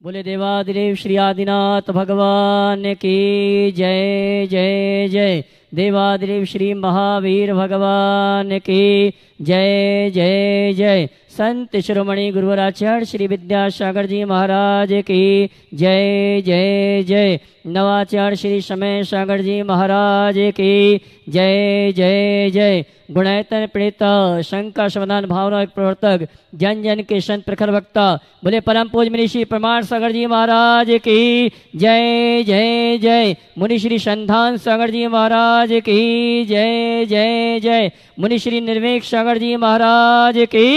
बोले देवादिदेव श्री आदिनाथ भगवान की जय जय जय। देवादिदेव श्री महावीर भगवान की जय जय जय। संत शिरोमणि गुरुवराचार्य श्री विद्यासागर जी महाराज की जय जय जय। नवाचार्य श्री समय सागर जी महाराज की जय जय जय। गुणायतन प्रणेता शंका समाधान भावना प्रवर्तक जन जन के संत प्रखर वक्ता बोले परम पूज मुनि श्री प्रमाण सागर जी महाराज की जय जय जय। मुनि श्री संधान सागर जी महाराज की जय जय जय। मुनि श्री निर्वेक सागर जी महाराज की।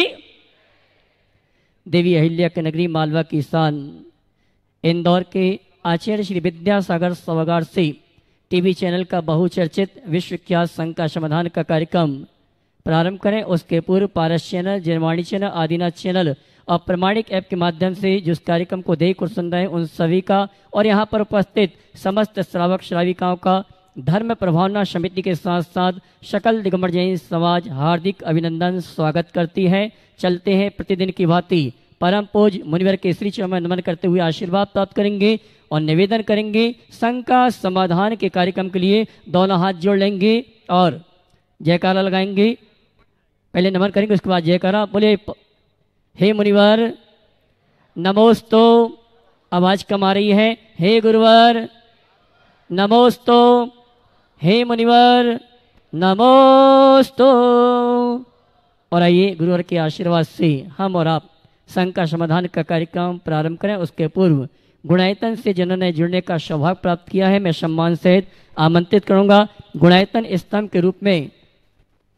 देवी अहिल्या के नगरी मालवा की स्थान इंदौर के आचार्य श्री विद्यासागर सभागार से टीवी चैनल का बहुचर्चित विश्वविख्यात शंका समाधान का कार्यक्रम प्रारंभ करें। उसके पूर्व Paras channel, Janvani channel, Adinath channel और प्रमाणिक ऐप के माध्यम से जिस कार्यक्रम को देख और सुन रहे हैं उन सभी का और यहाँ पर उपस्थित समस्त श्रावक श्राविकाओं का धर्म प्रभावना समिति के साथ साथ सकल दिगंबर जैन समाज हार्दिक अभिनंदन स्वागत करती है। चलते हैं प्रतिदिन की भांति परम पूज मुनिवर के श्री चरण में नमन करते हुए आशीर्वाद प्राप्त करेंगे और निवेदन करेंगे शंका समाधान के कार्यक्रम के लिए दोनों हाथ जोड़ लेंगे और जयकारा लगाएंगे। पहले नमन करेंगे उसके बाद जयकारा। बोले हे मुनिवर नमोस्तो, आवाज कम आ रही है। हे गुरुवर नमोस्तो, हे मुनिवर नमोस्तो। और आइए गुरुवर के आशीर्वाद से हम और आप शंका समाधान का कार्यक्रम प्रारंभ करें। उसके पूर्व गुणायतन से जिन्होंने जुड़ने का सौभाग्य प्राप्त किया है मैं सम्मान सहित आमंत्रित करूंगा। गुणायतन स्तंभ के रूप में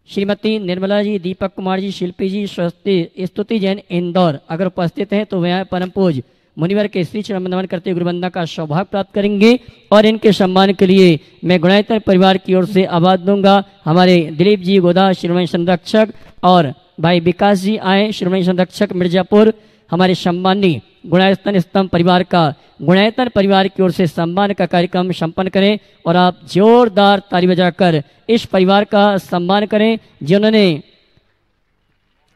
श्रीमती निर्मला जी, दीपक कुमार जी, शिल्पी जी, स्वस्ति स्तुति जैन इंदौर अगर उपस्थित हैं तो वह परम पूज मुनिवर के श्री चरण नमन करते हुए गुरुवंदना का सौभाग्य प्राप्त करेंगे। और इनके सम्मान के लिए मैं गुणायतन परिवार की ओर से आवाज दूंगा। हमारे दिलीप जी गोदा शिरोमणि संरक्षक और भाई विकास जी आए शिरोमणि संरक्षक मिर्जापुर। हमारे सम्मानी गुणायतन स्तंभ परिवार का गुणायतन परिवार की ओर से सम्मान का कार्यक्रम संपन्न करें और आप जोरदार ताली बजाकर इस परिवार का सम्मान करें जिन्होंने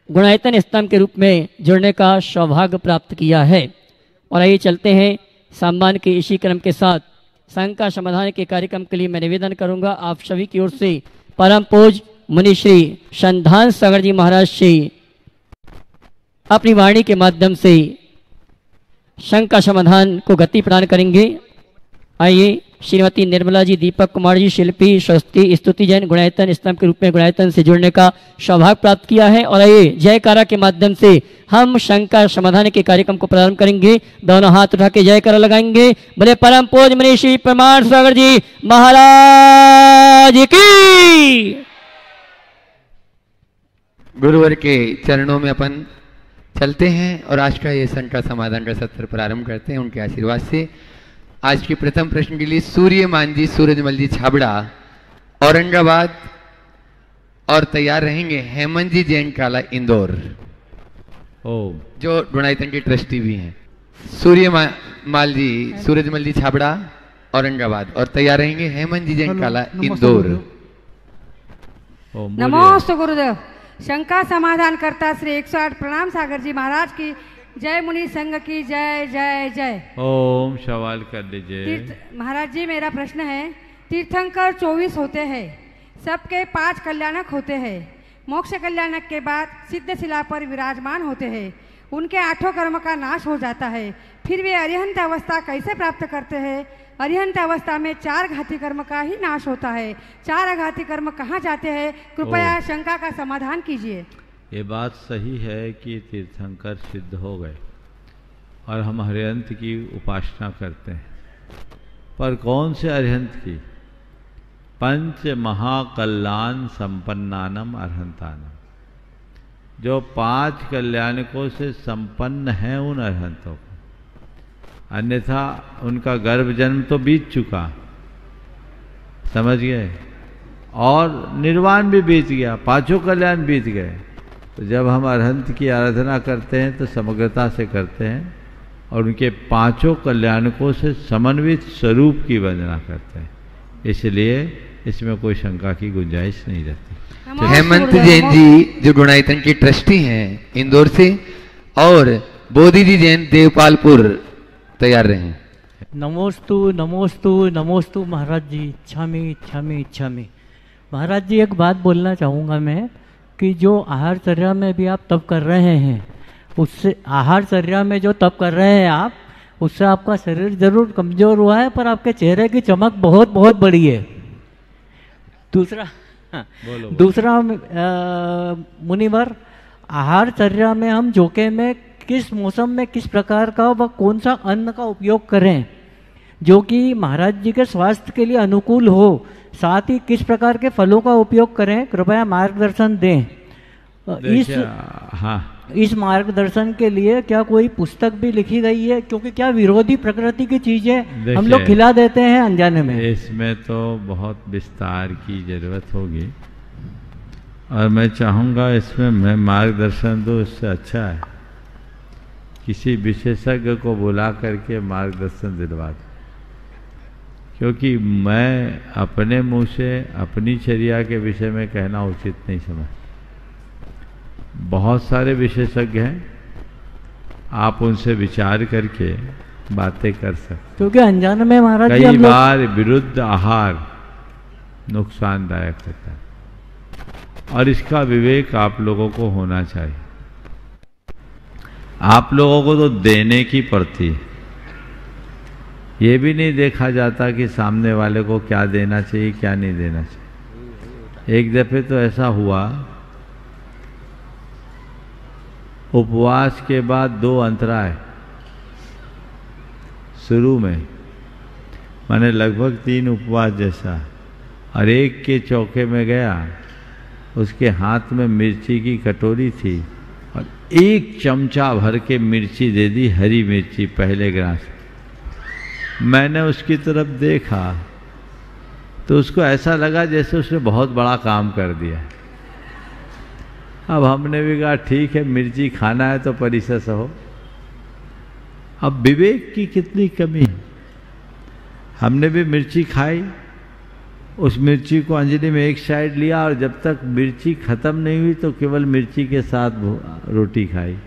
गुणायतन स्तंभ के रूप में जुड़ने का सौभाग्य प्राप्त किया है। और आइए चलते हैं सम्मान के इसी क्रम के साथ शंका समाधान के कार्यक्रम के लिए मैं निवेदन करूंगा आप सभी की ओर से परम पूज मुनि श्री संधान सागर जी महाराज से अपनी वाणी के माध्यम से शंका समाधान को गति प्रदान करेंगे। आइए श्रीमती निर्मला जी, दीपक कुमार जी, शिल्पी स्वस्ति स्तुति जैन गुणायतन स्तंभ के रूप में गुणायतन से जुड़ने का सौभाग्य प्राप्त किया है। और आइए जयकारा के माध्यम से हम शंका समाधान के कार्यक्रम को प्रारंभ करेंगे। दोनों हाथ उठा के जयकारा लगाएंगे। बोले परम पूज मुनि श्री प्रमाण सागर जी महाराज की। गुरुवर के चरणों में अपन चलते हैं और आज का ये शंका समाधान का सत्र प्रारंभ करते हैं उनके आशीर्वाद से। आज के प्रथम प्रश्न के लिए सूर्यमान जी, सूरजमल जी छाबड़ा औरंगाबाद और तैयार रहेंगे हेमंत जी जैन काला इंदौर जो गुणायतन के ट्रस्टी भी हैं। सूर्यमाल जी, सूरजमल जी छाबड़ा औरंगाबाद और तैयार रहेंगे हेमंत जी जैन काला इंदौर। नमोस्तु गुरुदेव। शंका समाधान करता श्री 108 प्रणाम सागर जी महाराज की जय। मुनि संघ की जय जय जय। ओम सवाल कर लीजिए। महाराज जी मेरा प्रश्न है, तीर्थंकर 24 होते हैं, सबके 5 कल्याणक होते हैं, मोक्ष कल्याणक के बाद सिद्ध शिला पर विराजमान होते हैं, उनके 8 कर्म का नाश हो जाता है, फिर वे अरिहंत अवस्था कैसे प्राप्त करते हैं? अरिहंत अवस्था में 4 घाती कर्म का ही नाश होता है, 4 अघाती कर्म कहाँ जाते हैं? कृपया शंका का समाधान कीजिए। ये बात सही है कि तीर्थंकर सिद्ध हो गए और हम अरिहंत की उपासना करते हैं, पर कौन से अरिहंत की? पंच महाकल्याण संपन्नानम अरहंतानम, जो 5 कल्याणकों से संपन्न हैं उन अरहंतों को। अन्यथा उनका गर्भ जन्म तो बीत चुका, समझ गए, और निर्वाण भी बीत गया, 5 कल्याण बीत गए। तो जब हम अरहंत की आराधना करते हैं तो समग्रता से करते हैं और उनके 5 कल्याणकों से समन्वित स्वरूप की वंदना करते हैं, इसलिए इसमें कोई शंका की गुंजाइश नहीं रहती। हेमंत जैन जी जो गुणायतन के ट्रस्टी हैं इंदौर से और बोधी जी जैन देवपालपुर तैयार रहें। नमोस्तु नमोस्तु नमोस्तु महाराज जी। इच्छामी इच्छामी इच्छामी। महाराज जी एक बात बोलना चाहूँगा मैं कि जो आहारचर्या में भी आप तप कर रहे हैं, उससे आहारचर्या में जो तप कर रहे हैं आप, उससे आपका शरीर जरूर कमजोर हुआ है, पर आपके चेहरे की चमक बहुत बहुत बड़ी है। दूसरा मुनिवर, आहारचर्या में हम जोके में किस मौसम में किस प्रकार का व कौन सा अन्न का उपयोग करें जो कि महाराज जी के स्वास्थ्य के लिए अनुकूल हो, साथ ही किस प्रकार के फलों का उपयोग करें, कृपया मार्गदर्शन दें। इस मार्गदर्शन के लिए क्या कोई पुस्तक भी लिखी गई है, क्योंकि क्या विरोधी प्रकृति की चीजें हम लोग खिला देते हैं अनजाने में। इसमें तो बहुत विस्तार की जरूरत होगी और मैं चाहूँगा इसमें मैं मार्गदर्शन दूँ, इससे अच्छा है किसी विशेषज्ञ को बुला करके मार्गदर्शन दिलवा दूँ, क्योंकि मैं अपने मुंह से अपनी चर्या के विषय में कहना उचित नहीं समझ। बहुत सारे विशेषज्ञ हैं, आप उनसे विचार करके बातें कर सकते, क्योंकि अनजाने में महाराज जी कई बार विरुद्ध आहार नुकसानदायक होता है और इसका विवेक आप लोगों को होना चाहिए। आप लोगों को तो देने की पड़ती है, ये भी नहीं देखा जाता कि सामने वाले को क्या देना चाहिए क्या नहीं देना चाहिए। एक दफे तो ऐसा हुआ, उपवास के बाद 2 अंतराय शुरू में, माने लगभग 3 उपवास जैसा, और एक के चौके में गया, उसके हाथ में मिर्ची की कटोरी थी और 1 चमचा भर के मिर्ची दे दी, हरी मिर्ची पहले ग्रास। मैंने उसकी तरफ देखा तो उसको ऐसा लगा जैसे उसने बहुत बड़ा काम कर दिया। अब हमने भी कहा ठीक है, मिर्ची खाना है तो परिशस हो। अब विवेक की कितनी कमी है। हमने भी मिर्ची खाई, उस मिर्ची को अंजलि में एक साइड लिया और जब तक मिर्ची खत्म नहीं हुई तो केवल मिर्ची के साथ रोटी खाई,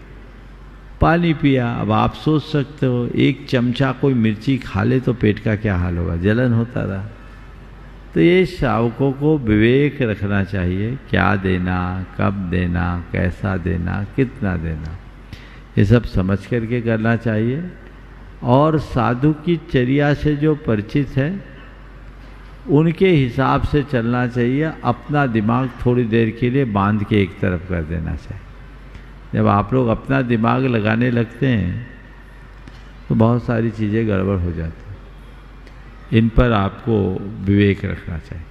पानी पिया। अब आप सोच सकते हो 1 चमचा कोई मिर्ची खा ले तो पेट का क्या हाल होगा, जलन होता रहा। तो ये श्रावकों को विवेक रखना चाहिए, क्या देना, कब देना, कैसा देना, कितना देना, ये सब समझ करके करना चाहिए। और साधु की चर्या से जो परिचित है उनके हिसाब से चलना चाहिए, अपना दिमाग थोड़ी देर के लिए बांध के एक तरफ कर देना चाहिए। जब आप लोग अपना दिमाग लगाने लगते हैं तो बहुत सारी चीज़ें गड़बड़ हो जाती हैं, इन पर आपको विवेक रखना चाहिए।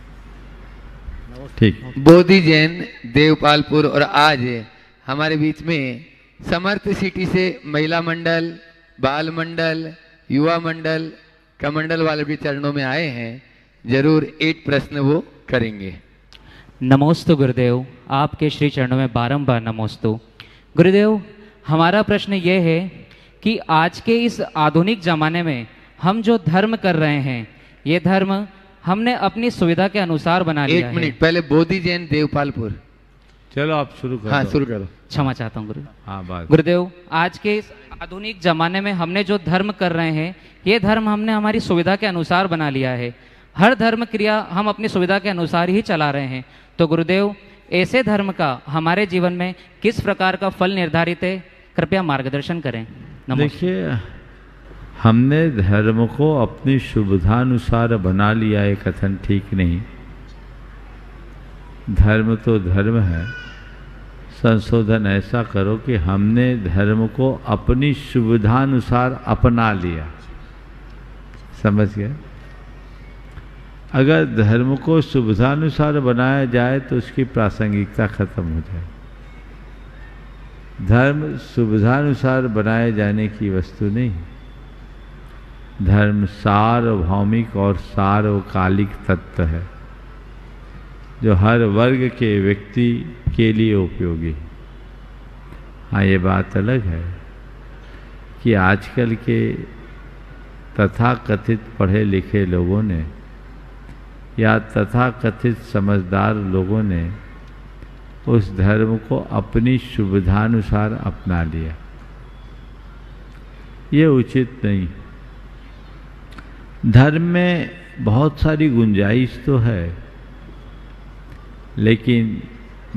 ठीक। बोधि जैन देवपालपुर, और आज हमारे बीच में समर्थ सिटी से महिला मंडल, बाल मंडल, युवा मंडल, कमंडल वालों के चरणों में आए हैं। जरूर एक प्रश्न वो करेंगे। नमोस्तु गुरुदेव, आपके श्री चरणों में बारंबार नमोस्तु। गुरुदेव, हमारा प्रश्न ये है कि आज के इस आधुनिक जमाने में हम जो धर्म कर रहे हैं, ये धर्म हमने अपनी सुविधा के अनुसार बना लिया है। 1 मिनट पहले बोधि जैन देवपालपुर। चलो आप शुरू करो। हाँ शुरू करो। क्षमा चाहता हूँ गुरु। हाँ बात। गुरुदेव, आज के इस आधुनिक जमाने में हमने जो धर्म कर रहे हैं, ये धर्म हमने हमारी सुविधा के अनुसार बना लिया है। हर धर्म क्रिया हम अपनी सुविधा के अनुसार ही चला रहे हैं। तो गुरुदेव, ऐसे धर्म का हमारे जीवन में किस प्रकार का फल निर्धारित है, कृपया मार्गदर्शन करें। देखिए, हमने धर्म को अपनी सुविधानुसार बना लिया, ये कथन ठीक नहीं। धर्म तो धर्म है, संशोधन ऐसा करो कि हमने धर्म को अपनी सुविधानुसार अपना लिया। समझ गए? अगर धर्म को सुविधानुसार बनाया जाए तो उसकी प्रासंगिकता खत्म हो जाए। धर्म सुविधानुसार बनाए जाने की वस्तु नहीं। धर्म सार्वभौमिक और सार्वकालिक तत्व है जो हर वर्ग के व्यक्ति के लिए उपयोगी है। हाँ, ये बात अलग है कि आजकल के तथाकथित पढ़े लिखे लोगों ने या तथाकथित समझदार लोगों ने उस धर्म को अपनी सुविधानुसार अपना लिया। ये उचित नहीं। धर्म में बहुत सारी गुंजाइश तो है, लेकिन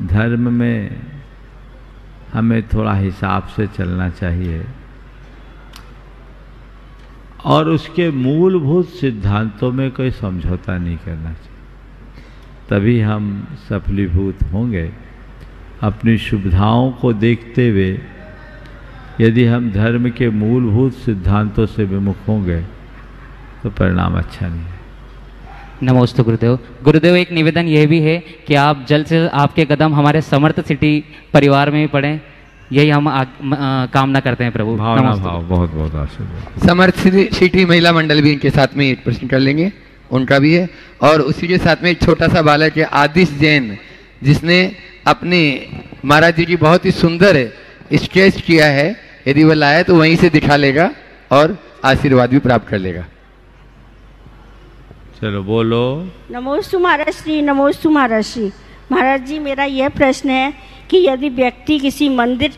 धर्म में हमें थोड़ा हिसाब से चलना चाहिए और उसके मूलभूत सिद्धांतों में कोई समझौता नहीं करना चाहिए, तभी हम सफलीभूत होंगे। अपनी सुविधाओं को देखते हुए यदि हम धर्म के मूलभूत सिद्धांतों से विमुख होंगे तो परिणाम अच्छा नहीं है। नमोस्तु गुरुदेव। गुरुदेव, एक निवेदन यह भी है कि आप जल्द से आपके कदम हमारे समर्थ सिटी परिवार में भी पड़ें, यही हम कामना करते हैं प्रभु। भावना भाव बहुत बहुत आशीर्वाद। समर्थ सिटी महिला मंडल भी इनके साथ में एक प्रश्न कर लेंगे, उनका भी है। और उसी के साथ में एक छोटा सा बालक है आदिश जैन, जिसने अपने महाराज जी की बहुत ही सुंदर स्केच किया है, यदि वह लाए तो वहीं से दिखा लेगा और आशीर्वाद भी प्राप्त कर लेगा। चलो बोलो। नमोस्तु महाराज श्री, नमोस्तु महाराज श्री। महाराज जी, मेरा यह प्रश्न है कि यदि व्यक्ति किसी मंदिर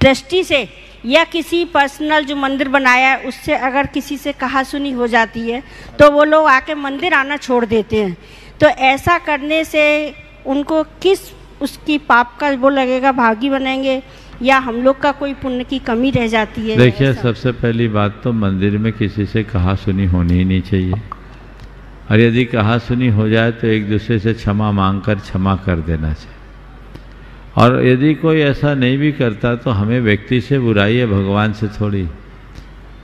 ट्रस्टी से या किसी पर्सनल जो मंदिर बनाया है उससे अगर किसी से कहासुनी हो जाती है तो वो लोग आके मंदिर आना छोड़ देते हैं, तो ऐसा करने से उनको किस उसकी पाप का वो लगेगा, भागी बनेंगे या हम लोग का कोई पुण्य की कमी रह जाती है? देखिए, सबसे पहली बात तो मंदिर में किसी से कहासुनी होनी ही नहीं चाहिए, और यदि कहासुनी हो जाए तो एक दूसरे से क्षमा मांगकर क्षमा कर देना चाहिए। और यदि कोई ऐसा नहीं भी करता तो हमें व्यक्ति से बुराई है, भगवान से थोड़ी।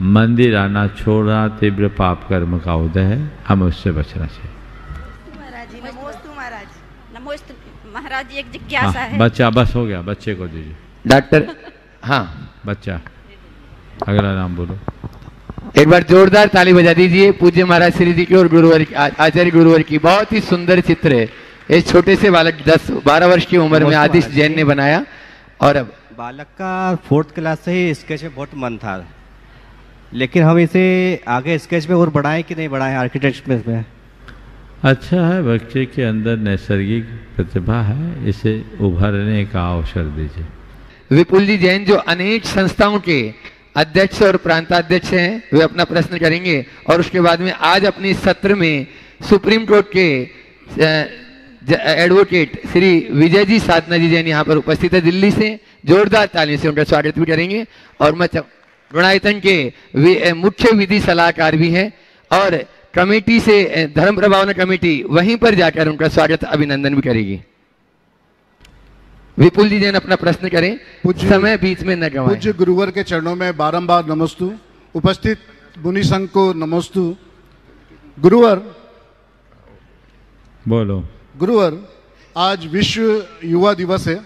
मंदिर आना छोड़ना तीव्र पाप कर्म का उदय है, हमें उससे बचना चाहिए। महाराज जी, नमोस्तु महाराज। नमोस्तु महाराज जी, एक जिज्ञासा है। बच्चा, बस हो गया, बच्चे को दीजिए। डॉक्टर, हाँ बच्चा, अगला नाम बोलो। एक बार जोरदार ताली बजा दीजिए पूज्य महाराज श्री जी की और गुरुवर आचार्य गुरुवर की। बहुत ही सुंदर चित्र है, इस छोटे से बालक 10-12 वर्ष की उम्र में आदिश जैन ने बनाया। और अब बालक का 4th क्लास से ही स्केच में बहुत मन था, लेकिन हम इसे आगे स्केच में और बढ़ाएं कि नहीं बढ़ाएं आर्किटेक्ट में? अच्छा है, बच्चे के अंदर नैसर्गिक प्रतिभा है, इसे उभरने का अवसर दीजिए। विपुल जी जैन जो अनेक संस्थाओं के अध्यक्ष और प्रांताध्यक्ष हैं, वे अपना प्रश्न करेंगे और उसके बाद में आज अपने सत्र में सुप्रीम कोर्ट के एडवोकेट श्री विजय जी साधना जी जैन यहाँ पर उपस्थित है दिल्ली से। जोरदार तालियों से उनका स्वागत भी करेंगे। और मैं गुणायतन के मुख्य विधि सलाहकार भी हैं और कमेटी से धर्म प्रभावना कमेटी वहीं पर जाकर उनका स्वागत अभिनंदन भी करेगी। विपुल जी जैन अपना प्रश्न करें, समय बीच में न गवाएं। पूज्य गुरुवर के चरणों में बारंबार नमस्तु। उपस्थित मुनि संघ को नमस्तु। गुरुवर बोलो। गुरुवर, आज विश्व युवा दिवस है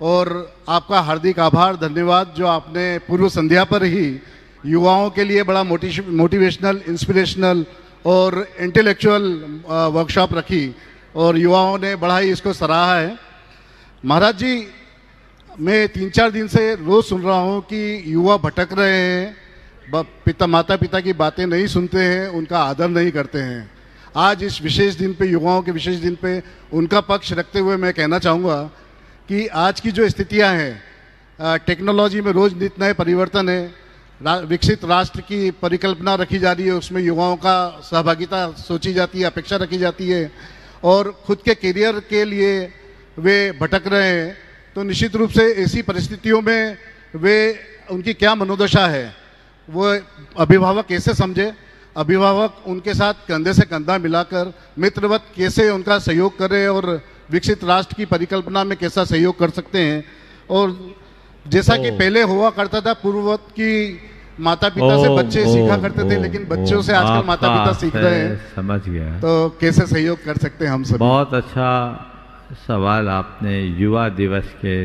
और आपका हार्दिक आभार, धन्यवाद जो आपने पूर्व संध्या पर ही युवाओं के लिए बड़ा मोटिवेशनल, इंस्पिरेशनल और इंटेलेक्चुअल वर्कशॉप रखी और युवाओं ने बड़ा ही इसको सराहा है। महाराज जी, मैं 3-4 दिन से रोज सुन रहा हूँ कि युवा भटक रहे हैं, माता पिता की बातें नहीं सुनते हैं, उनका आदर नहीं करते हैं। आज इस विशेष दिन पे, युवाओं के विशेष दिन पे उनका पक्ष रखते हुए मैं कहना चाहूँगा कि आज की जो स्थितियाँ हैं, टेक्नोलॉजी में रोज नित नए परिवर्तन है, विकसित राष्ट्र की परिकल्पना रखी जा रही है, उसमें युवाओं का सहभागिता सोची जाती है, अपेक्षा रखी जाती है और खुद के करियर के लिए वे भटक रहे हैं। तो निश्चित रूप से ऐसी परिस्थितियों में वे उनकी क्या मनोदशा है, वो अभिभावक कैसे समझे, अभिभावक उनके साथ कंधे से कंधा मिलाकर मित्रवत कैसे उनका सहयोग करें और विकसित राष्ट्र की परिकल्पना में कैसा सहयोग कर सकते हैं। और जैसा कि पहले हुआ करता था, पूर्ववत की माता पिता से बच्चे सीखा करते थे, लेकिन बच्चों से आजकल माता पिता सीख रहे हैं। समझ गया। तो कैसे सहयोग कर सकते हैं हम सब? बहुत अच्छा सवाल आपने युवा दिवस के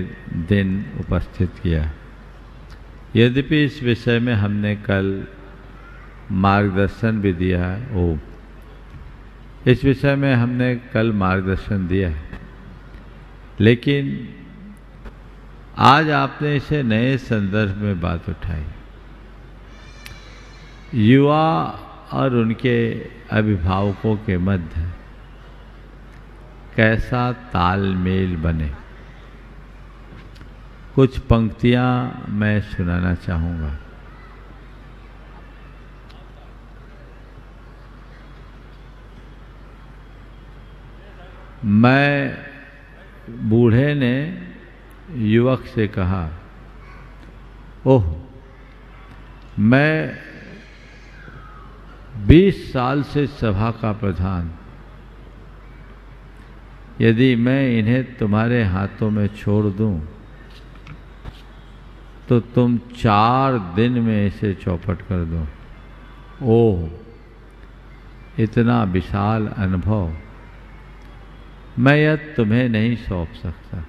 दिन उपस्थित किया। यद्यपि इस विषय में हमने कल मार्गदर्शन भी दिया है, इस विषय में हमने कल मार्गदर्शन दिया है, लेकिन आज आपने इसे नए संदर्भ में बात उठाई। युवा और उनके अभिभावकों के मध्य कैसा तालमेल बने, कुछ पंक्तियां मैं सुनाना चाहूँगा। मैं बूढ़े ने युवक से कहा, ओह, मैं 20 साल से सभा का प्रधान, यदि मैं इन्हें तुम्हारे हाथों में छोड़ दूं तो तुम 4 दिन में इसे चौपट कर दो। ओह, इतना विशाल अनुभव मैं यह तुम्हें नहीं सौंप सकता।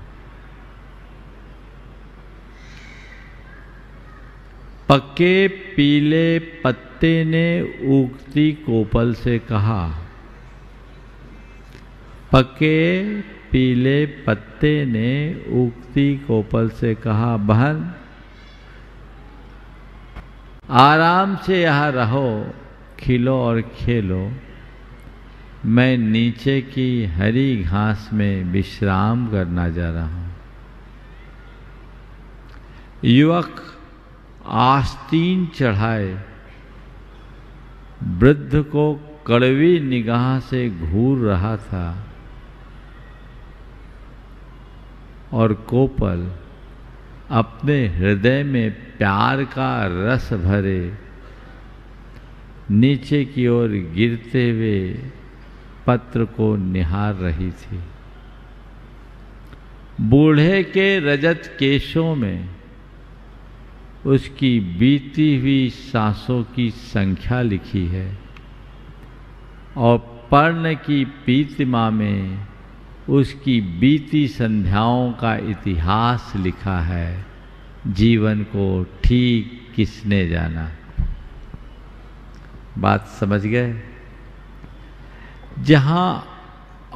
पक्के पीले पत्ते ने उगती कोपल से कहा, पक्के पीले पत्ते ने उगती कोपल से कहा, बहन आराम से यहाँ रहो, खिलो और खेलो, मैं नीचे की हरी घास में विश्राम करना जा रहा हूं। युवक आस्तीन चढ़ाए वृद्ध को कड़वी निगाह से घूर रहा था और कोपल अपने हृदय में प्यार का रस भरे नीचे की ओर गिरते हुए पत्र को निहार रही थी। बूढ़े के रजत केशों में उसकी बीती हुई सांसों की संख्या लिखी है और पर्ण की पीतिमा में उसकी बीती संध्याओं का इतिहास लिखा है। जीवन को ठीक किसने जाना। बात समझ गए? जहां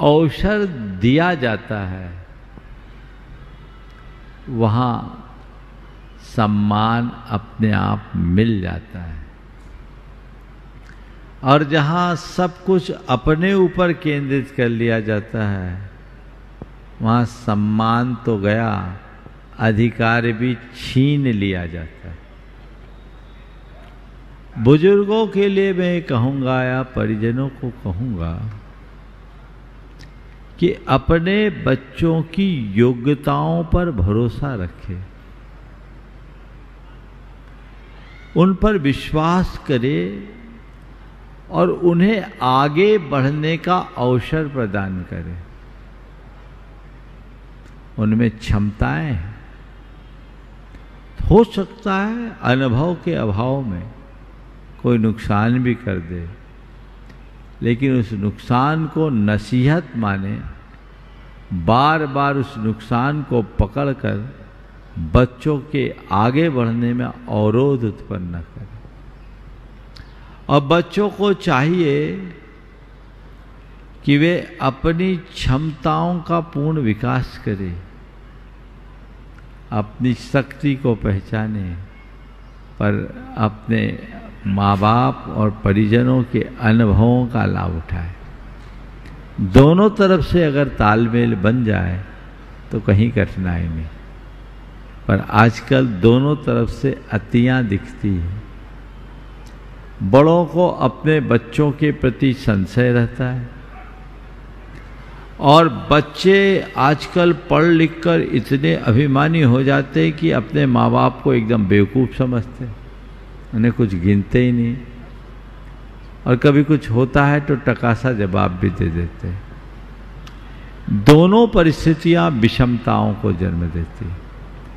अवसर दिया जाता है वहां सम्मान अपने आप मिल जाता है, और जहां सब कुछ अपने ऊपर केंद्रित कर लिया जाता है वहां सम्मान तो गया, अधिकार भी छीन लिया जाता है। बुजुर्गों के लिए मैं कहूँगा या परिजनों को कहूँगा कि अपने बच्चों की योग्यताओं पर भरोसा रखें, उन पर विश्वास करें और उन्हें आगे बढ़ने का अवसर प्रदान करें। उनमें क्षमताएं हैं, हो सकता है अनुभव के अभाव में कोई नुकसान भी कर दे, लेकिन उस नुकसान को नसीहत माने, बार बार उस नुकसान को पकड़कर बच्चों के आगे बढ़ने में अवरोध उत्पन्न न करें। और बच्चों को चाहिए कि वे अपनी क्षमताओं का पूर्ण विकास करें, अपनी शक्ति को पहचाने, पर अपने माँ बाप और परिजनों के अनुभवों का लाभ उठाए। दोनों तरफ से अगर तालमेल बन जाए तो कहीं कठिनाई नहीं, पर आजकल दोनों तरफ से अतियां दिखती हैं। बड़ों को अपने बच्चों के प्रति संशय रहता है, और बच्चे आजकल पढ़ लिख कर इतने अभिमानी हो जाते हैं कि अपने माँ बाप को एकदम बेवकूफ़ समझते हैं, उन्हें कुछ गिनते ही नहीं, और कभी कुछ होता है तो टकासा जवाब भी दे देते हैं। दोनों परिस्थितियां विषमताओं को जन्म देती हैं,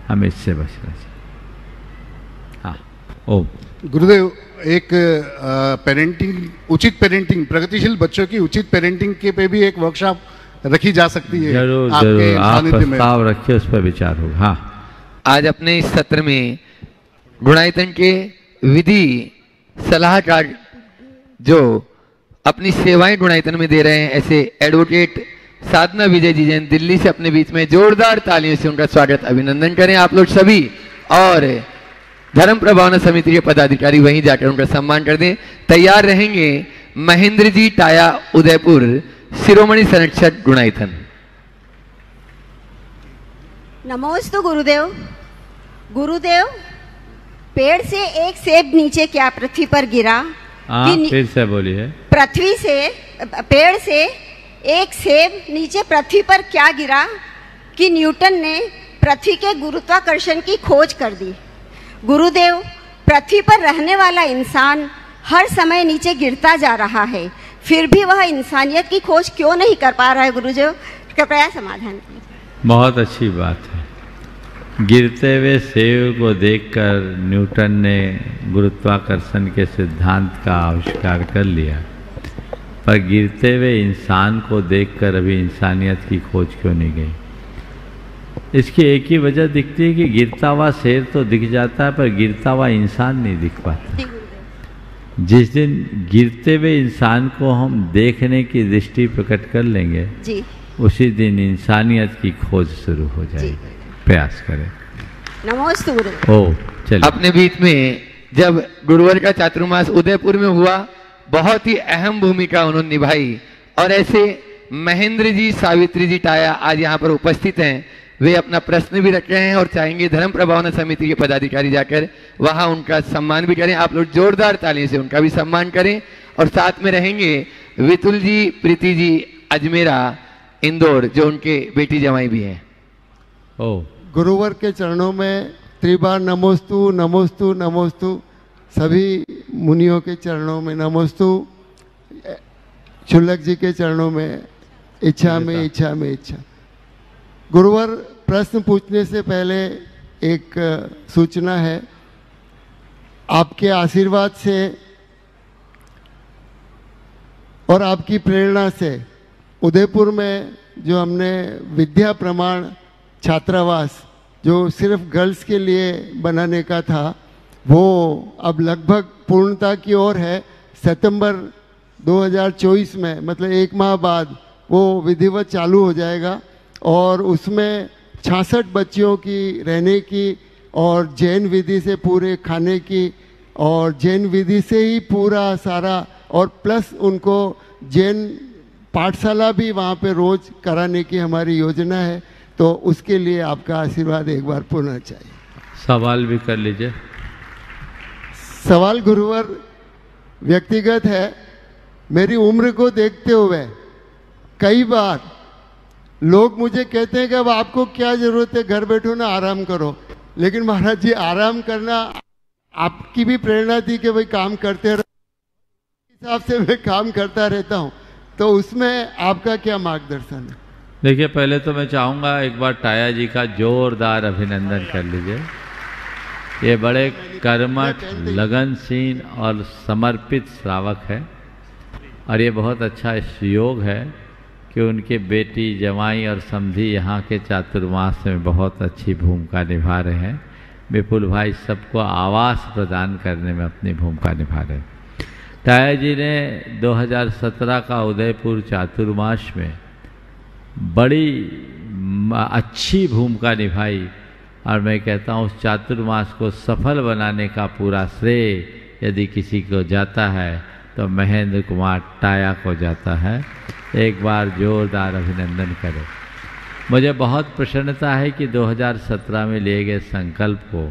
हमें इससे बचना चाहिए। हाँ, ओम। गुरुदेव, एक पेरेंटिंग, उचित पेरेंटिंग, प्रगतिशील बच्चों की उचित पेरेंटिंग के पे भी एक वर्कशॉप रखी जा सकती है। जरूर जरूर, आप प्रस्ताव रखिए, उस पर विचार होगा। हाँ, आज अपने इस सत्र में गुणायतन के विधि सलाहकार जो अपनी सेवाएं गुणायतन में दे रहे हैं, ऐसे एडवोकेट साधना विजय जी जैन दिल्ली से अपने बीच में जोरदार तालियों से उनका स्वागत अभिनंदन करें आप लोग सभी, और धर्म प्रभावना समिति के पदाधिकारी वहीं जाकर उनका सम्मान कर दें। तैयार रहेंगे महेंद्र जी टाया, उदयपुर, शिरोमणि संरक्षक गुणायतन। नमोस्तु गुरुदेव। गुरुदेव, पेड़ से एक सेब नीचे क्या पृथ्वी पर गिरा? फिर से बोलिए। पृथ्वी से, पेड़ से एक सेब नीचे पृथ्वी पर क्या गिरा कि न्यूटन ने पृथ्वी के गुरुत्वाकर्षण की खोज कर दी। गुरुदेव, पृथ्वी पर रहने वाला इंसान हर समय नीचे गिरता जा रहा है, फिर भी वह इंसानियत की खोज क्यों नहीं कर पा रहा है? गुरुदेव कृपया समाधान कीजिए। बहुत अच्छी बात है। गिरते हुए सेब को देखकर न्यूटन ने गुरुत्वाकर्षण के सिद्धांत का आविष्कार कर लिया, पर गिरते हुए इंसान को देखकर अभी इंसानियत की खोज क्यों नहीं गई? इसकी एक ही वजह दिखती है कि गिरता हुआ शेर तो दिख जाता है, पर गिरता हुआ इंसान नहीं दिख पाता। जिस दिन गिरते हुए इंसान को हम देखने की दृष्टि प्रकट कर लेंगे जी, उसी दिन इंसानियत की खोज शुरू हो जाएगी। प्रयास करें। नमोस्तु गुरुदेव। ओ चलिए। अपने बीच में जब गुरुवर का चातुर्मास उदयपुर में हुआ, बहुत ही अहम भूमिका उन्होंने निभाई, और ऐसे महेंद्र जी, सावित्री जी टाया आज यहाँ पर उपस्थित हैं। वे अपना प्रश्न भी रख रहे हैं और चाहेंगे धर्म प्रभावना समिति के पदाधिकारी जाकर वहां उनका सम्मान भी करें। आप लोग जोरदार ताली से उनका भी सम्मान करें। और साथ में रहेंगे वितुल जी, प्रीति जी अजमेरा इंदौर, जो उनके बेटी जमाई भी हैं। ओ गुरुवर के चरणों में त्रिबार नमोस्तु नमोस्तु नमोस्तु, सभी मुनियों के चरणों में नमोस्तु, शुल्लक जी के चरणों में इच्छा में इच्छा में इच्छा। गुरुवर, प्रश्न पूछने से पहले एक सूचना है। आपके आशीर्वाद से और आपकी प्रेरणा से उदयपुर में जो हमने विद्या प्रमाण छात्रावास जो सिर्फ गर्ल्स के लिए बनाने का था, वो अब लगभग पूर्णता की ओर है। सितंबर 2024 में, मतलब 1 माह बाद वो विधिवत चालू हो जाएगा, और उसमें 66 बच्चियों की रहने की और जैन विधि से पूरे खाने की, और जैन विधि से ही पूरा सारा, और प्लस उनको जैन पाठशाला भी वहाँ पे रोज कराने की हमारी योजना है। तो उसके लिए आपका आशीर्वाद एक बार पुनः चाहिए। सवाल भी कर लीजिए। सवाल गुरुवर व्यक्तिगत है। मेरी उम्र को देखते हुए कई बार लोग मुझे कहते हैं कि अब आपको क्या जरूरत है, घर बैठो ना, आराम करो। लेकिन महाराज जी, आराम करना आपकी भी प्रेरणा थी कि भाई काम करते रहो, हिसाब से मैं काम करता रहता हूँ। तो उसमें आपका क्या मार्गदर्शन है? देखिए, पहले तो मैं चाहूँगा एक बार टाया जी का जोरदार अभिनंदन कर लीजिए। ये बड़े कर्मठ, लगनशील और समर्पित श्रावक है, और ये बहुत अच्छा योग है कि उनके बेटी, जमाई और समधी यहाँ के चातुर्मास में बहुत अच्छी भूमिका निभा रहे हैं। विपुल भाई सबको आवास प्रदान करने में अपनी भूमिका निभा रहे हैं। टाया जी ने 2017 का उदयपुर चातुर्मास में बड़ी अच्छी भूमिका निभाई, और मैं कहता हूँ उस चातुर्मास को सफल बनाने का पूरा श्रेय यदि किसी को जाता है तो महेंद्र कुमार टाया को जाता है। एक बार जोरदार अभिनंदन करें। मुझे बहुत प्रसन्नता है कि 2017 में लिए गए संकल्प को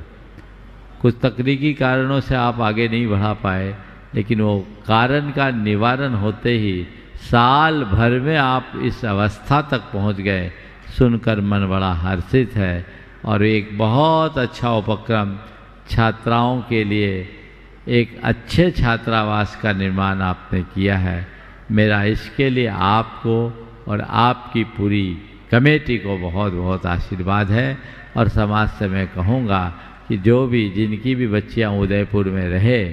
कुछ तकनीकी कारणों से आप आगे नहीं बढ़ा पाए, लेकिन वो कारण का निवारण होते ही साल भर में आप इस अवस्था तक पहुंच गए, सुनकर मन बड़ा हर्षित है। और एक बहुत अच्छा उपक्रम छात्राओं के लिए एक अच्छे छात्रावास का निर्माण आपने किया है। मेरा इसके लिए आपको और आपकी पूरी कमेटी को बहुत बहुत आशीर्वाद है। और समाज से मैं कहूँगा कि जो भी जिनकी भी बच्चियाँ उदयपुर में रहे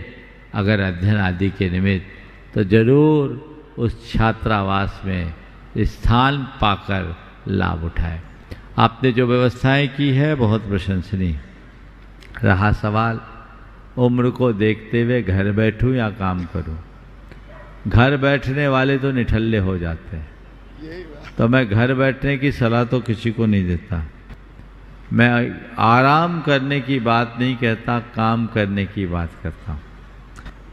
अगर अध्ययन आदि के निमित्त, तो ज़रूर उस छात्रावास में स्थान पाकर लाभ उठाए। आपने जो व्यवस्थाएं की है बहुत प्रशंसनीय। रहा सवाल उम्र को देखते हुए घर बैठूं या काम करूं, घर बैठने वाले तो निठल्ले हो जाते हैं, तो मैं घर बैठने की सलाह तो किसी को नहीं देता। मैं आराम करने की बात नहीं कहता, काम करने की बात करता हूँ।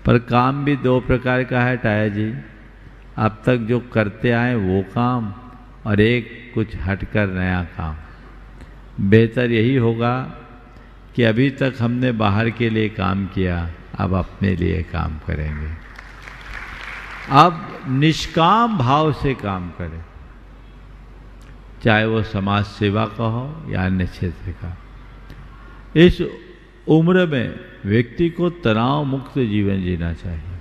पर काम भी दो प्रकार का है टाया जी, अब तक जो करते आए वो काम और एक कुछ हटकर नया काम। बेहतर यही होगा कि अभी तक हमने बाहर के लिए काम किया, अब अपने लिए काम करेंगे। अब निष्काम भाव से काम करें, चाहे वो समाज सेवा का हो या अन्य क्षेत्र का। इस उम्र में व्यक्ति को तनाव मुक्त जीवन जीना चाहिए।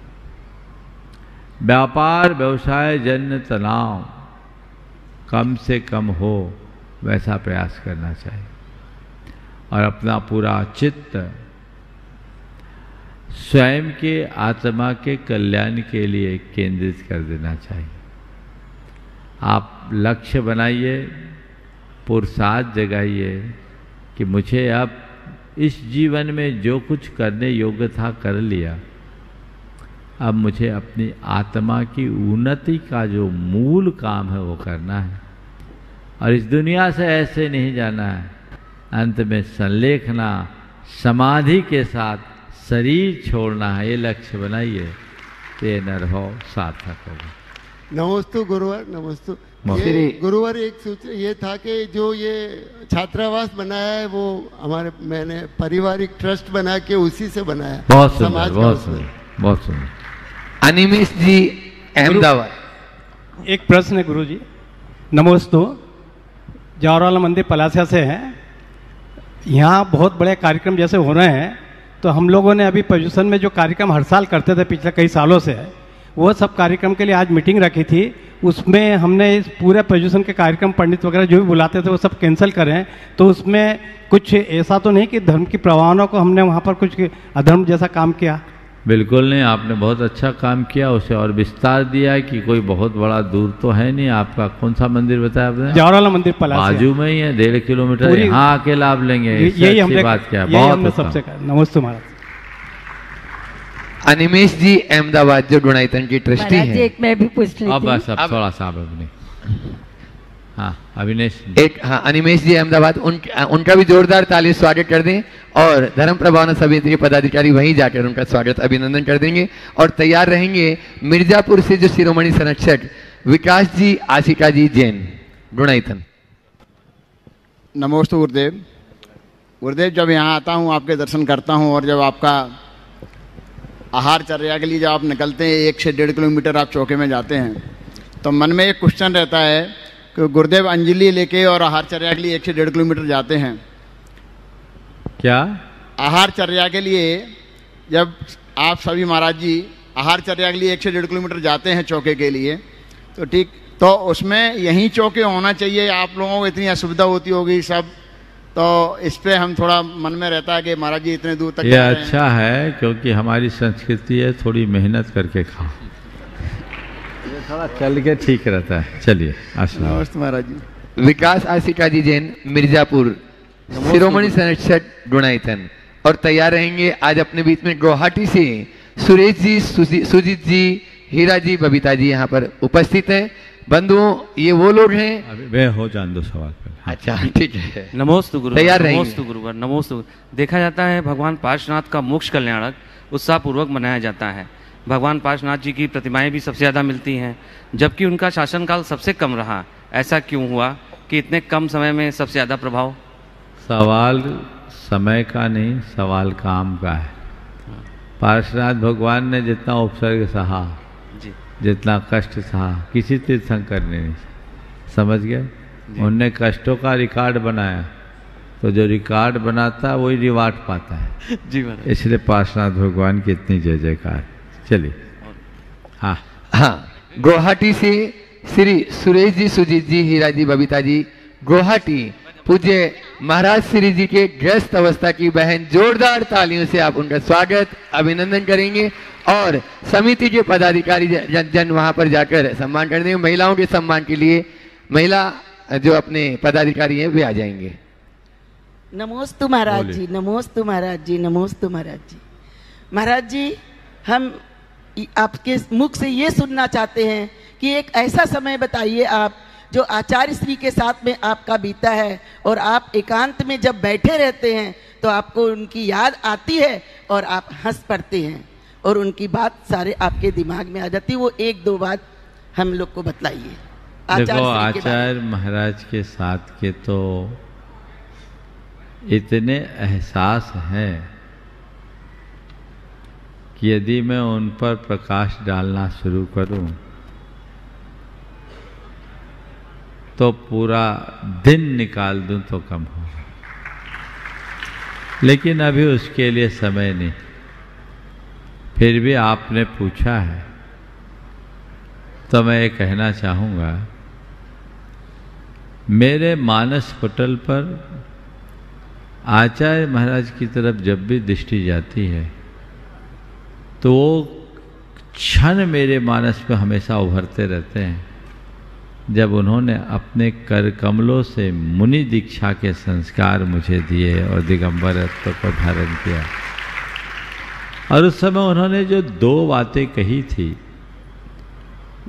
व्यापार व्यवसाय जन्य तनाव कम से कम हो वैसा प्रयास करना चाहिए और अपना पूरा चित्त स्वयं के आत्मा के कल्याण के लिए केंद्रित कर देना चाहिए। आप लक्ष्य बनाइए, पुरुषार्थ जगाइए कि मुझे अब इस जीवन में जो कुछ करने योग्य था कर लिया, अब मुझे अपनी आत्मा की उन्नति का जो मूल काम है वो करना है और इस दुनिया से ऐसे नहीं जाना है। अंत में संलेखना, समाधि के साथ शरीर छोड़ना है, ये लक्ष्य बनाइए तो ये नरभाव सार्थक होगा। नमोस्तु गुरुवर, नमोस्तु। गुरुवर एक सूत्र ये था कि जो ये छात्रावास बनाया है वो मैंने पारिवारिक ट्रस्ट बना के उसी से बनाया। बहुत सुंदर, बहुत सुंदर, बहुत सुंदर। अनिमेश जी अहमदाबाद। एक प्रश्न है गुरु जी। नमोस्तु, जवाहरलाल मंदिर पलासिया से है। यहाँ बहुत बड़े कार्यक्रम जैसे हो रहे हैं, तो हम लोगों ने अभी पर्यूषण में जो कार्यक्रम हर साल करते थे पिछले कई सालों से, वो सब कार्यक्रम के लिए आज मीटिंग रखी थी। उसमें हमने इस पूरे पर्यूषण के कार्यक्रम पंडित वगैरह जो भी बुलाते थे वो सब कैंसिल करें। तो उसमें कुछ ऐसा तो नहीं कि धर्म की प्रवाहनों को हमने वहाँ पर कुछ अधर्म जैसा काम किया? बिल्कुल नहीं, आपने बहुत अच्छा काम किया, उसे और विस्तार दिया कि कोई बहुत बड़ा दूर तो है नहीं। आपका कौन सा मंदिर बताया आपने? जवाहरलाल मंदिर पलासिया, बाजू में ही है, 1.5 किलोमीटर। यहाँ आके लाभ लेंगे, यही हमने बात क्या। बहुत सबसे। नमस्ते महाराज। अनिमेश जी अहमदाबाद जो गुणायतन की ट्रस्टी है। एक मैं भी पूछ लेती हूं। अब बस अब थोड़ा सा अपने हाँ अविनेश एक हाँ अनिमेश जी अहमदाबाद, उनका भी जोरदार ताली स्वागत कर दें और धर्म प्रभावना समिति के पदाधिकारी वहीं जाकर उनका स्वागत अभिनंदन कर देंगे। और तैयार रहेंगे मिर्जापुर से जो शिरोमणि संरक्षक विकास जी आशिका जी जैन गुणायतन। नमोस्तु गुरुदेव। गुरुदेव, जब यहाँ आता हूँ आपके दर्शन करता हूँ और जब आपका आहार चर्या के लिए जब आप निकलते हैं 1 से 1.5 किलोमीटर आप चौके में जाते हैं, तो मन में एक क्वेश्चन रहता है कि गुरुदेव अंजलि लेके और आहार चर्या के लिए 1 से 1.5 किलोमीटर जाते हैं। क्या आहार चर्या के लिए जब आप सभी महाराज जी आहार चर्या के लिए 1 से 1.5 किलोमीटर जाते हैं चौके के लिए, तो ठीक, तो उसमें यहीं चौके होना चाहिए? आप लोगों को इतनी असुविधा होती होगी सब, तो इस पे हम थोड़ा मन में रहता है कि महाराज जी इतने दूर तक ये अच्छा है, क्योंकि हमारी संस्कृति है थोड़ी मेहनत करके खाओ, ये थोड़ा चल के ठीक रहता है। चलिए नमस्ते महाराज जी। विकास आशिका जी जैन मिर्जापुर शिरोमणि संरक्षक गुणायतन। और तैयार रहेंगे आज अपने बीच में गुवाहाटी से सुरेश जी, सुजीत जी, हीरा जी, बबीता जी यहाँ पर उपस्थित हैं। बंधुओं, ये वो लोग हैं। अभी वे हो जान दो सवाल पर। अच्छा ठीक है। नमोस्तु गुरु। तैयार रहेंगे। नमोस्तु गुरुवर, नमोस्तु। देखा जाता है भगवान पार्श्वनाथ का मोक्ष कल्याणक उत्साह पूर्वक मनाया जाता है। भगवान पार्श्वनाथ जी की प्रतिमाएं भी सबसे ज़्यादा मिलती हैं, जबकि उनका शासनकाल सबसे कम रहा। ऐसा क्यों हुआ कि इतने कम समय में सबसे ज़्यादा प्रभाव? सवाल समय का नहीं, सवाल काम का है। पार्श्वनाथ भगवान ने जितना उपसर्ग सहा, जितना कष्ट सहा, किसी तीर्थंकर ने नहीं। समझ गए? उनने कष्टों का रिकॉर्ड बनाया, तो जो रिकॉर्ड बनाता है वही रिवार्ड पाता है जी। इसलिए पार्श्वनाथ भगवान की इतनी जय जयकार। चलिए। हाँ हाँ, गुवाहाटी से श्री सुरेश जी, सुजीत जी, हीरा जी, बबीता जी, गुवाहाटी। पूज्य महाराज श्री जी के ग्रस्त अवस्था की बहन, जोरदार तालियों से आप उनका स्वागत अभिनंदन करेंगे और समिति के पदाधिकारी जन वहां पर जाकर सम्मान कर देंगे। महिलाओं के सम्मान के लिए महिला जो अपने पदाधिकारी हैं वे आ जाएंगे। नमोस्तु महाराज जी, नमोस्तु महाराज जी, नमोस्तु महाराज जी। महाराज जी, हम आपके मुख से ये सुनना चाहते हैं कि एक ऐसा समय बताइए आप जो आचार्य श्री के साथ में आपका बीता है और आप एकांत में जब बैठे रहते हैं तो आपको उनकी याद आती है और आप हंस पड़ते हैं और उनकी बात सारे आपके दिमाग में आ जाती है। वो 1-2 बात हम लोग को बतलाइए। देखो, आचार्य महाराज के साथ के तो इतने एहसास हैं कि यदि मैं उन पर प्रकाश डालना शुरू करूं तो पूरा दिन निकाल दूं तो कम होगा, लेकिन अभी उसके लिए समय नहीं। फिर भी आपने पूछा है तो मैं ये कहना चाहूँगा, मेरे मानस पटल पर आचार्य महाराज की तरफ जब भी दृष्टि जाती है तो वो क्षण मेरे मानस में हमेशा उभरते रहते हैं जब उन्होंने अपने कर कमलों से मुनि दीक्षा के संस्कार मुझे दिए और दिगंबरत्व को धारण किया। और उस समय उन्होंने जो 2 बातें कही थी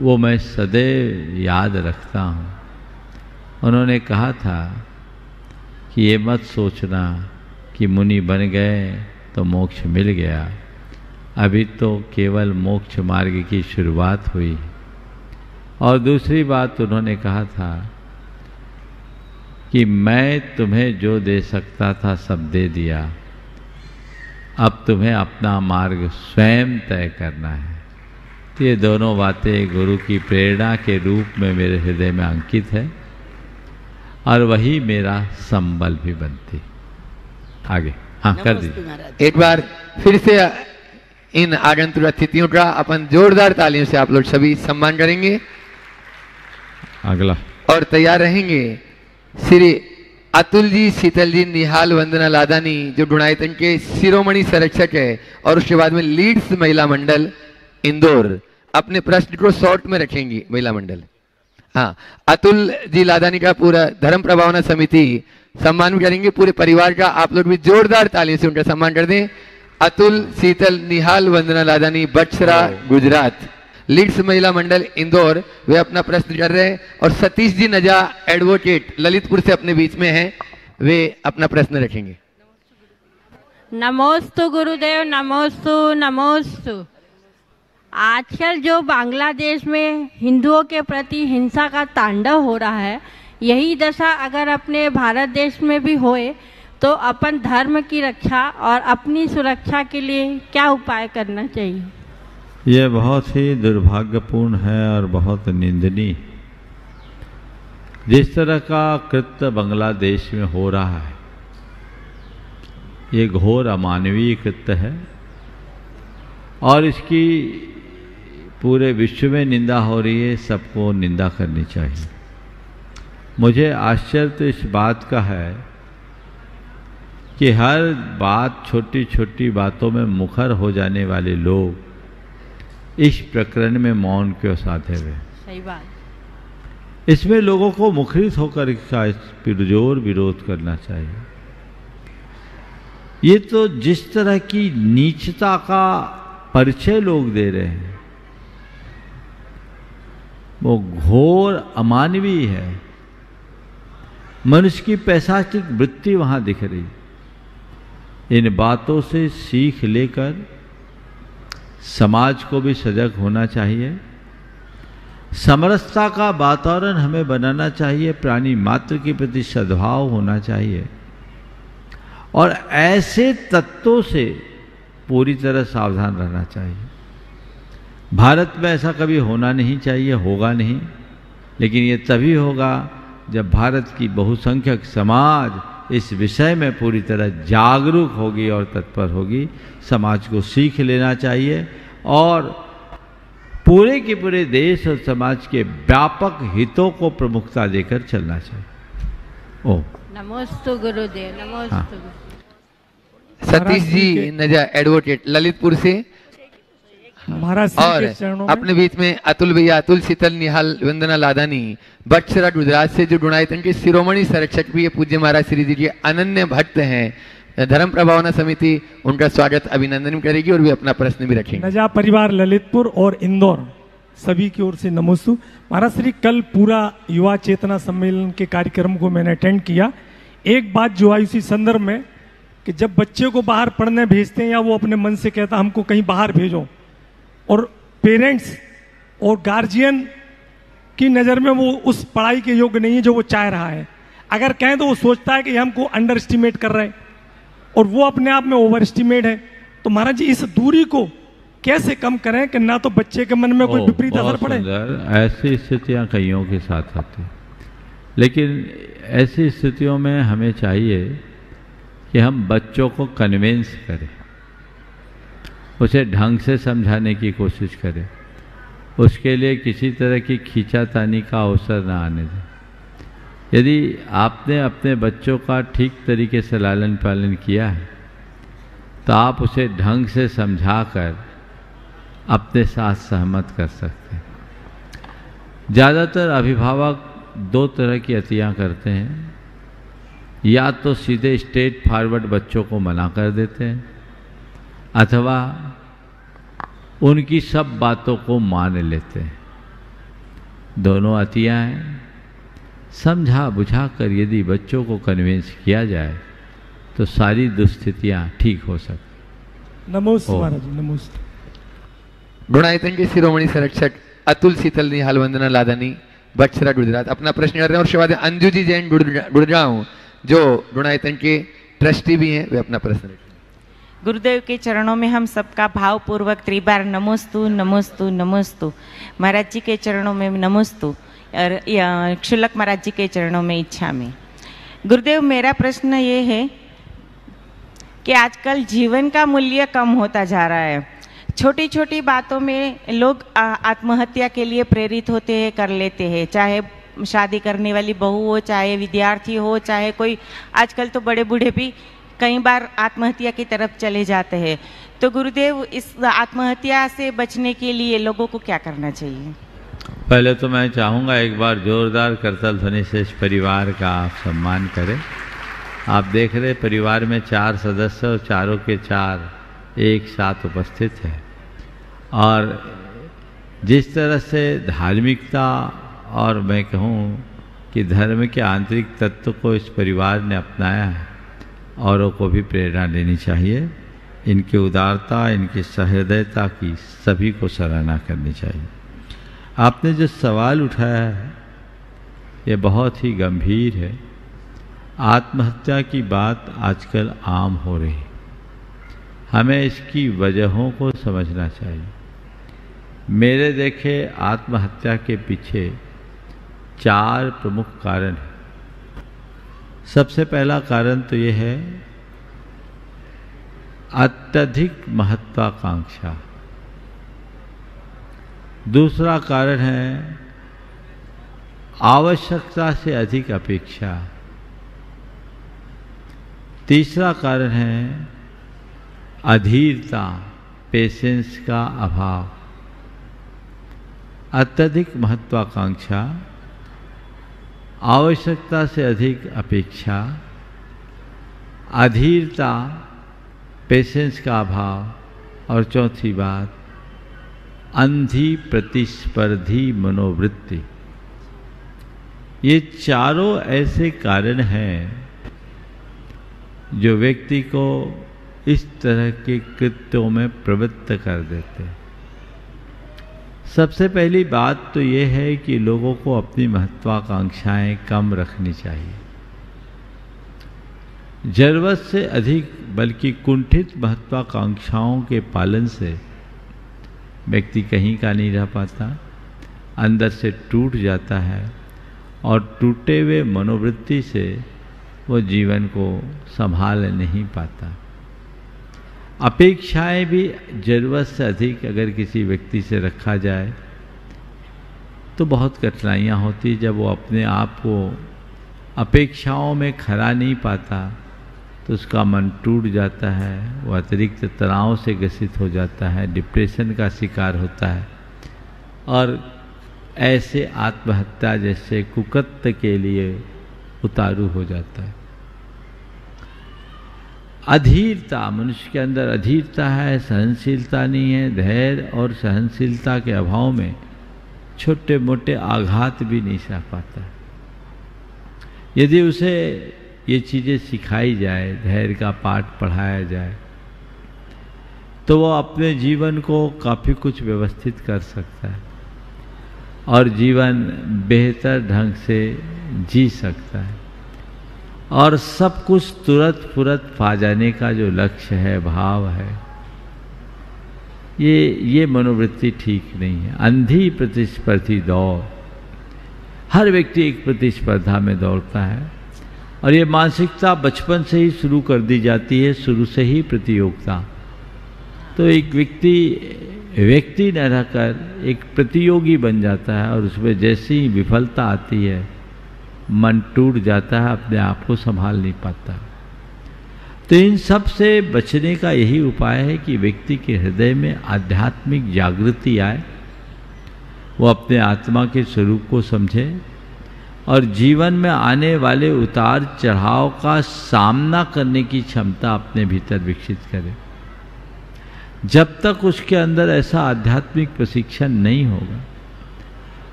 वो मैं सदैव याद रखता हूँ। उन्होंने कहा था कि ये मत सोचना कि मुनि बन गए तो मोक्ष मिल गया, अभी तो केवल मोक्ष मार्ग की शुरुआत हुई। और दूसरी बात उन्होंने कहा था कि मैं तुम्हें जो दे सकता था सब दे दिया, अब तुम्हें अपना मार्ग स्वयं तय करना है। तो ये दोनों बातें गुरु की प्रेरणा के रूप में मेरे हृदय में अंकित है और वही मेरा संबल भी बनती। आगे हाँ कर दीजिए। एक बार फिर से इन आगंतुक अतिथियों का अपन जोरदार तालियों से आप लोग सभी सम्मान करेंगे। अगला और तैयार रहेंगे श्री अतुल जी, शीतल जी, निहाल, वंदना लादानी जो गुणायतन के शिरोमणि संरक्षक है, और उसके बाद में लीड्स महिला मंडल इंदौर अपने प्रश्न को शॉर्ट में रखेंगी। महिला मंडल हाँ, अतुल जी लादानी का पूरा धर्म प्रभावना समिति सम्मान भी करेंगे, पूरे परिवार का आप लोग भी जोरदार तालियों से उनका सम्मान कर दें। अतुल, शीतल, निहाल, वंदना लादानी, बक्सरा गुजरात, लीड्स महिला मंडल इंदौर, वे अपना प्रश्न कर रहे हैं। और सतीश जी नजा एडवोकेट ललितपुर से अपने बीच में हैं, वे अपना प्रश्न रखेंगे। नमोस्तु गुरुदेव, नमोस्तु नमोस्तु। आजकल जो बांग्लादेश में हिंदुओं के प्रति हिंसा का तांडव हो रहा है, यही दशा अगर अपने भारत देश में भी होए तो अपन धर्म की रक्षा और अपनी सुरक्षा के लिए क्या उपाय करना चाहिए? ये बहुत ही दुर्भाग्यपूर्ण है और बहुत निंदनीय। जिस तरह का कृत्य बांग्लादेश में हो रहा है, ये घोर अमानवीय कृत्य है और इसकी पूरे विश्व में निंदा हो रही है। सबको निंदा करनी चाहिए। मुझे आश्चर्य तो इस बात का है कि हर बात, छोटी छोटी बातों में मुखर हो जाने वाले लोग इस प्रकरण में मौन क्यों साधे हुए? सही बात। इसमें लोगों को मुखरित होकर इसका पुरजोर विरोध करना चाहिए। ये तो जिस तरह की नीचता का परिचय लोग दे रहे हैं वो घोर अमानवीय है। मनुष्य की पैशाचिक वृत्ति वहां दिख रही। इन बातों से सीख लेकर समाज को भी सजग होना चाहिए। समरसता का वातावरण हमें बनाना चाहिए। प्राणी मात्र के प्रति सद्भाव होना चाहिए और ऐसे तत्वों से पूरी तरह सावधान रहना चाहिए। भारत में ऐसा कभी होना नहीं चाहिए, होगा नहीं, लेकिन ये तभी होगा जब भारत की बहुसंख्यक समाज इस विषय में पूरी तरह जागरूक होगी और तत्पर होगी। समाज को सीख लेना चाहिए और पूरे के पूरे देश और समाज के व्यापक हितों को प्रमुखता देकर चलना चाहिए। ओ नमोस्तु गुरुदेव, नमोस्तु। सतीश जी नजा एडवोकेट ललितपुर से और अपने बीच में अतुल भैया, अतुल, शीतल, निहाल, वंदना लादानी बक्सरा गुजरात से जो गुणायतन के शिरोमणि संरक्षक भी है पूज्य महाराज श्री जी के अनन्य भक्त हैं। धर्म प्रभावना समिति उनका स्वागत अभिनंदन करेगी और वे अपना प्रश्न भी रखेंगे। नजा परिवार ललितपुर और इंदौर सभी की ओर से नमोस्तु। महाराज श्री, कल पूरा युवा चेतना सम्मेलन के कार्यक्रम को मैंने अटेंड किया। एक बात जो आई उसी संदर्भ में कि जब बच्चे को बाहर पढ़ने भेजते हैं या वो अपने मन से कहता हमको कहीं बाहर भेजो, और पेरेंट्स और गार्जियन की नज़र में वो उस पढ़ाई के योग्य नहीं है जो वो चाह रहा है। अगर कहें तो वो सोचता है कि हमको अंडर एस्टिमेट कर रहे हैं और वो अपने आप में ओवर एस्टिमेट है। तो महाराज जी, इस दूरी को कैसे कम करें कि ना तो बच्चे के मन में कोई विपरीत असर पड़े? ऐसी स्थितियां कईयों के साथ आती, लेकिन ऐसी स्थितियों में हमें चाहिए कि हम बच्चों को कन्विंस करें, उसे ढंग से समझाने की कोशिश करें, उसके लिए किसी तरह की खींचातानी का अवसर ना आने दें। यदि आपने अपने बच्चों का ठीक तरीके से लालन पालन किया है तो आप उसे ढंग से समझाकर अपने साथ सहमत कर सकते हैं। ज़्यादातर अभिभावक दो तरह की अतियाँ करते हैं, या तो सीधे स्ट्रेट फॉरवर्ड बच्चों को मना कर देते हैं अथवा उनकी सब बातों को मान लेते हैं। दोनों अतियाँ हैं। समझा बुझा कर यदि बच्चों को कन्विंस किया जाए तो सारी दुस्थितियाँ ठीक हो सकती। नमोस्तु महाराज जी, नमोस्तु। गुणायतन के शिरोमणि संरक्षक अतुल शीतल निहाल वंदना लादानी बक्सरा गुजरात अपना प्रश्न कर रहे हैं, और उसके बाद अंजू जी जैन गुड़गांव जो गुणायतन के ट्रस्टी भी हैं, वे अपना प्रश्न रखें। गुरुदेव के चरणों में हम सबका भावपूर्वक त्रिबार नमोस्तु नमोस्तु नमोस्तु। महाराज जी के चरणों में नमोस्तु और क्षुल्लक महाराज जी के चरणों में इच्छा में। गुरुदेव, मेरा प्रश्न ये है कि आजकल जीवन का मूल्य कम होता जा रहा है। छोटी छोटी बातों में लोग आत्महत्या के लिए प्रेरित होते हैं, कर लेते हैं, चाहे शादी करने वाली बहू हो, चाहे विद्यार्थी हो, चाहे कोई, आजकल तो बड़े बूढ़े भी कई बार आत्महत्या की तरफ चले जाते हैं। तो गुरुदेव, इस आत्महत्या से बचने के लिए लोगों को क्या करना चाहिए? पहले तो मैं चाहूँगा एक बार जोरदार करतल ध्वनि से इस परिवार का आप सम्मान करें। आप देख रहे परिवार में 4 सदस्य और चारों के 4 एक साथ उपस्थित है, और जिस तरह से धार्मिकता और मैं कहूँ कि धर्म के आंतरिक तत्व को इस परिवार ने अपनाया है, औरों को भी प्रेरणा देनी चाहिए। इनकी उदारता, इनकी सहृदयता की सभी को सराहना करनी चाहिए। आपने जो सवाल उठाया है ये बहुत ही गंभीर है। आत्महत्या की बात आजकल आम हो रही है, हमें इसकी वजहों को समझना चाहिए। मेरे देखे आत्महत्या के पीछे 4 प्रमुख कारण हैं। सबसे पहला कारण तो ये है अत्यधिक महत्वाकांक्षा। दूसरा कारण है आवश्यकता से अधिक अपेक्षा। तीसरा कारण है अधीरता, पेशेंस का अभाव। अत्यधिक महत्वाकांक्षा, आवश्यकता से अधिक अपेक्षा, अधीरता, पेशेंस का अभाव, और चौथी बात अंधी प्रतिस्पर्धी मनोवृत्ति। ये चारों ऐसे कारण हैं जो व्यक्ति को इस तरह के कृत्यों में प्रवृत्त कर देते हैं। सबसे पहली बात तो ये है कि लोगों को अपनी महत्वाकांक्षाएं कम रखनी चाहिए। जरूरत से अधिक बल्कि कुंठित महत्वाकांक्षाओं के पालन से व्यक्ति कहीं का नहीं रह पाता, अंदर से टूट जाता है, और टूटे हुए मनोवृत्ति से वो जीवन को संभाल नहीं पाता। अपेक्षाएं भी जरूरत से अधिक अगर किसी व्यक्ति से रखा जाए तो बहुत कठिनाइयाँ होती। जब वो अपने आप को अपेक्षाओं में खरा नहीं पाता तो उसका मन टूट जाता है, वो अतिरिक्त तनाव से ग्रसित हो जाता है, डिप्रेशन का शिकार होता है, और ऐसे आत्महत्या जैसे कुकृत्य के लिए उतारू हो जाता है। अधीरता, मनुष्य के अंदर अधीरता है, सहनशीलता नहीं है। धैर्य और सहनशीलता के अभाव में छोटे मोटे आघात भी नहीं सह पाता। यदि उसे ये चीज़ें सिखाई जाए, धैर्य का पाठ पढ़ाया जाए, तो वो अपने जीवन को काफ़ी कुछ व्यवस्थित कर सकता है और जीवन बेहतर ढंग से जी सकता है। और सब कुछ तुरंत फुरत पा जाने का जो लक्ष्य है, भाव है, ये मनोवृत्ति ठीक नहीं है। अंधी प्रतिस्पर्धी दौड़, हर व्यक्ति एक प्रतिस्पर्धा में दौड़ता है और ये मानसिकता बचपन से ही शुरू कर दी जाती है, शुरू से ही प्रतियोगिता। तो एक व्यक्ति न रहकर एक प्रतियोगी बन जाता है और उसमें जैसी ही विफलता आती है मन टूट जाता है, अपने आप को संभाल नहीं पाता। तो इन सब से बचने का यही उपाय है कि व्यक्ति के हृदय में आध्यात्मिक जागृति आए, वो अपने आत्मा के स्वरूप को समझे और जीवन में आने वाले उतार चढ़ाव का सामना करने की क्षमता अपने भीतर विकसित करे। जब तक उसके अंदर ऐसा आध्यात्मिक प्रशिक्षण नहीं होगा,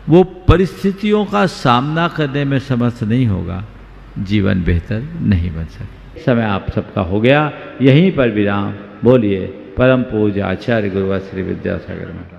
वो परिस्थितियों का सामना करने में समर्थ नहीं होगा, जीवन बेहतर नहीं बन सकता। समय आप सबका हो गया, यहीं पर विराम। बोलिए परम पूज्य आचार्य गुरुवर श्री विद्यासागर महाराज।